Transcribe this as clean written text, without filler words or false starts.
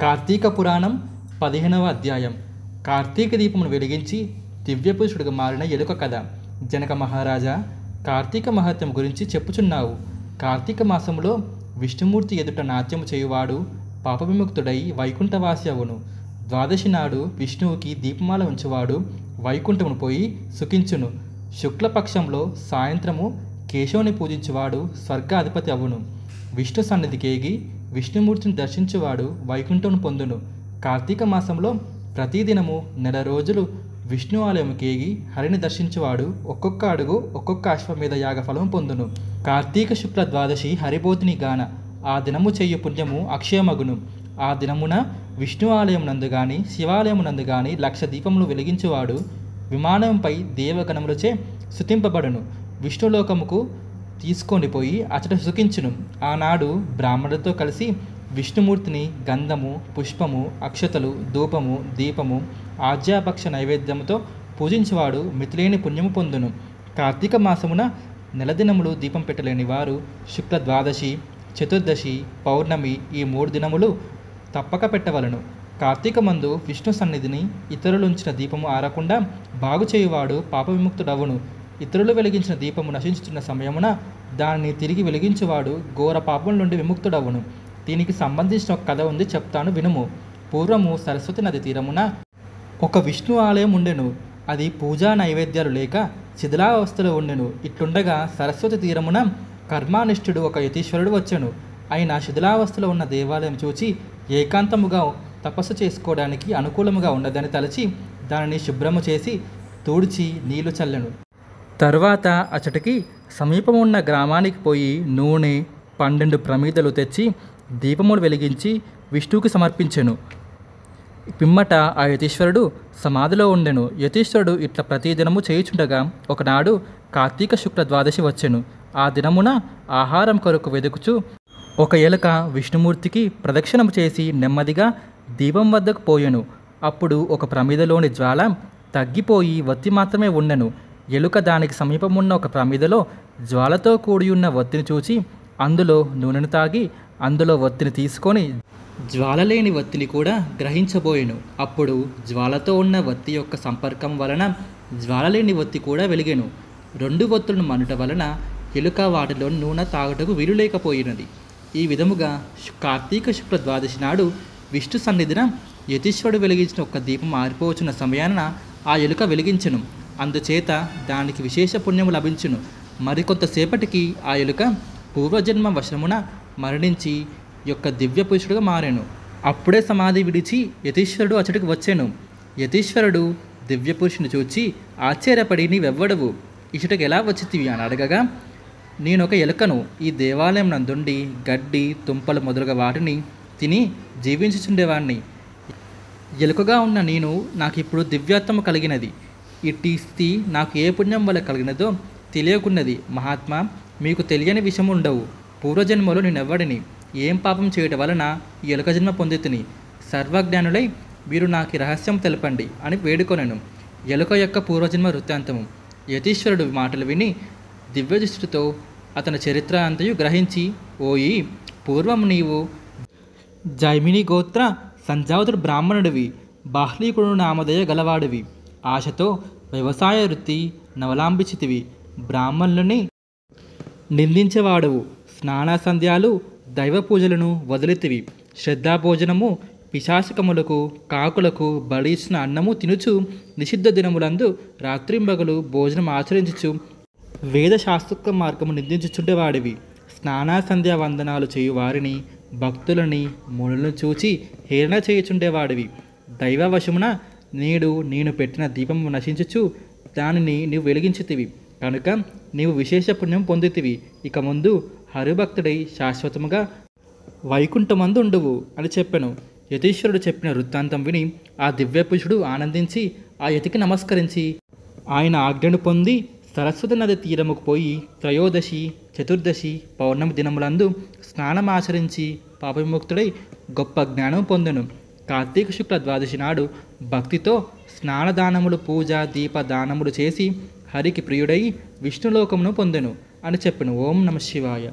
కార్తీక పురాణం 15వ అధ్యాయం. కార్తీక దీపమును వెలిగించి దివ్యపురుషుడిగా మారిన ఎలుక కథ. జనక మహారాజా, కార్తీక మహత్యం గురించి చెప్పుచున్నావు. కార్తీక మాసములో విష్ణుమూర్తి ఎదుట నాట్యము చేయువాడు పాపవిముక్తుడై వైకుంఠవాసి అవును. ద్వాదశి నాడు విష్ణువుకి దీపమాల ఉంచువాడు వైకుంఠమును పోయి సుఖించును. శుక్లపక్షంలో సాయంత్రము కేశవుని పూజించువాడు స్వర్గాధిపతి అవును. విష్ణు సన్నిధికేగి విష్ణుమూర్తిని దర్శించువాడు వైకుంఠమును పొందును. కార్తీక మాసంలో ప్రతిదినము 1 రోజులు విష్ణు ఆలయముకేగి హరిని దర్శించువాడు ఒక్కొక్క అడుగు ఒక్కొక్క అశ్వమేధ యాగ ఫలము పొందును. కార్తీక శుక్ల ద్వాదశి హరిబోధిని గాన ఆ దినము చెయ్యు పుణ్యము అక్షయమగును. ఆ దినమున విష్ణు ఆలయమునందు గాని శివాలయమునందు గాని 1,00,000 దీపములు వెలిగించువాడు విమానంపై దేవగణములచే స్తుతింపబడును. విష్ణులోకముకు తీసుకొని పోయి అచట సుఖించును. ఆనాడు బ్రాహ్మణులతో కలిసి విష్ణుమూర్తిని గంధము, పుష్పము, అక్షతలు, ధూపము, దీపము, ఆజ్యాపక్ష నైవేద్యముతో పూజించువాడు మితిలేని పుణ్యము పొందును. కార్తీక మాసమున నెలదినములు దీపం పెట్టలేని వారు శుక్ల ద్వాదశి, చతుర్దశి, పౌర్ణమి ఈ 3 దినములు తప్పక పెట్టవలను. కార్తీక మందు విష్ణు సన్నిధిని ఇతరులుంచిన దీపము ఆరకుండా బాగు చేయువాడు పాప విముక్తుడవును. ఇతరులు వెలిగించిన దీపము నశించుతున్న సమయమున దానిని తిరిగి వెలిగించువాడు ఘోర పాపం నుండి విముక్తుడవును. దీనికి సంబంధించిన ఒక కథ ఉంది, చెప్తాను వినుము. పూర్వము సరస్వతి నది తీరమున ఒక విష్ణు ఆలయం ఉండెను. అది పూజా నైవేద్యాలు లేక శిథిలావస్థలో ఉండెను. ఇట్లుండగా సరస్వతి తీరమున కర్మానిష్ఠుడు ఒక యతీశ్వరుడు వచ్చెను. ఆయన శిథిలావస్థలో ఉన్న దేవాలయం చూచి ఏకాంతముగా తపస్సు చేసుకోవడానికి అనుకూలముగా ఉన్నదని తలచి దానిని శుభ్రము చేసి తూడ్చి నీళ్లు చల్లెను. తరువాత అచటికి సమీపమున్న గ్రామానికి పోయి నూనె 12 ప్రమిదలు తెచ్చి దీపములు వెలిగించి విష్ణువుకి సమర్పించెను. పిమ్మట ఆ యతీశ్వరుడు సమాధిలో ఉండెను. యతీశ్వరుడు ఇట్లా ప్రతిదినము చేయుచుండగా ఒకనాడు కార్తీక శుక్ల ద్వాదశి వచ్చెను. ఆ దినమున ఆహారం కొరకు వెదుకుచు ఒక ఎలుక విష్ణుమూర్తికి ప్రదక్షిణము చేసి నెమ్మదిగా దీపం వద్దకు పోయెను. అప్పుడు ఒక ప్రమిదలోని జ్వాల తగ్గిపోయి వత్తి మాత్రమే ఉండెను. ఎలుక దానికి సమీపమున్న ఒక ప్రమిదలో జ్వాలతో కూడియున్న వత్తిని చూచి అందులో నూనెను తాగి అందులో వత్తిని తీసుకొని జ్వాలలేని వత్తిని కూడా గ్రహించబోయెను. అప్పుడు జ్వాలతో ఉన్న వత్తి యొక్క సంపర్కం వలన జ్వాలలేని వత్తి కూడా వెలిగెను. 2 వత్తులను మనుట వలన ఎలుక వాటిలో నూనె తాగుటకు వీలు లేకపోయినది. ఈ విధముగా కార్తీక శుక్ల ద్వాదశి నాడు విష్ణు సన్నిధిన యతీశ్వరుడు వెలిగించిన ఒక దీపం ఆరిపోవచ్చున్న సమయాన ఆ ఎలుక వెలిగించెను. అందుచేత దానికి విశేష పుణ్యము లభించును. మరికొంతసేపటికి ఆ ఎలుక పూర్వజన్మ వశమున మరణించి యొక్క దివ్య పురుషుడుగా మారెను. అప్పుడే సమాధి విడిచి యతీశ్వరుడు అచటికి వచ్చెను. యతీశ్వరుడు దివ్య పురుషుని చూచి ఆశ్చర్యపడి నీవెవ్వడవు, ఇచటకు ఎలా వచ్చితివి అని అడగగా, నేనొక ఎలుకను, ఈ దేవాలయం నందుండి గడ్డి తుంపలు మొదలుగా వాటిని తిని జీవించుచుండేవాడిని. ఎలుకగా ఉన్న నేను నాకిప్పుడు దివ్యాత్మ కలిగినది. ఇట్టి స్థితి నాకు ఏ పుణ్యం వల్ల కలిగినదో తెలియకున్నది. మహాత్మా, మీకు తెలియని విషయం ఉండవు. పూర్వజన్మలో నేనెవ్వడిని, ఏం పాపం చేయటం వలన ఈ ఎలుక జన్మ పొందితిని? సర్వజ్ఞానులై మీరు నాకు రహస్యం తెలపండి అని వేడుకొనెను. ఎలుక యొక్క పూర్వజన్మ వృత్తాంతము. యతీశ్వరుడు మాటలు విని దివ్యదృష్టితో అతని చరిత్ర అంతయు గ్రహించి, ఓయి, పూర్వం నీవు జైమిని గోత్ర సంజాతుడు బ్రాహ్మణుడివి, బాహ్లీకుడు నామధేయ గలవాడివి. ఆశతో వ్యవసాయ వృత్తి నవలాంబించితివి. బ్రాహ్మణులని నిందించేవాడువు. స్నాన సంధ్యాలు దైవ పూజలను వదిలితివి. శ్రద్ధాభోజనము పిశాచకములకు కాకులకు బలి ఇచ్చిన అన్నము తినుచు నిషిద్ధ దినములందు రాత్రింబగలు భోజనం ఆచరించుచు వేదశాస్త్రోక్త మార్గము నిందించుచుండేవాడివి. స్నాన సంధ్యా వందనాలు చేయు వారిని, భక్తులని, మునులను చూచి హేళన చేయుచుండేవాడివి. దైవవశమున నేడు నేను పెట్టిన దీపము నశించుచు దానిని నీవు వెలిగించితివి కనుక నీవు విశేష పుణ్యం పొందితివి. ఇక ముందు హరిభక్తుడై శాశ్వతముగా వైకుంఠమందు ఉండువు అని చెప్పెను. యతీశ్వరుడు చెప్పిన వృత్తాంతం విని ఆ దివ్యపురుషుడు ఆనందించి ఆ యతికి నమస్కరించి ఆయన ఆజ్ఞను పొంది సరస్వతి నది తీరముకు పోయి త్రయోదశి, చతుర్దశి, పౌర్ణమి దినములందు స్నానమాచరించి పాపవిముక్తుడై గొప్ప జ్ఞానం పొందెను. కార్తీక శుక్ల ద్వాదశి నాడు భక్తితో స్నానదానములు, పూజ, దీప దానములు చేసి హరికి ప్రియుడై విష్ణులోకమును పొందెను అని చెప్పెను. ఓం నమః శివాయ.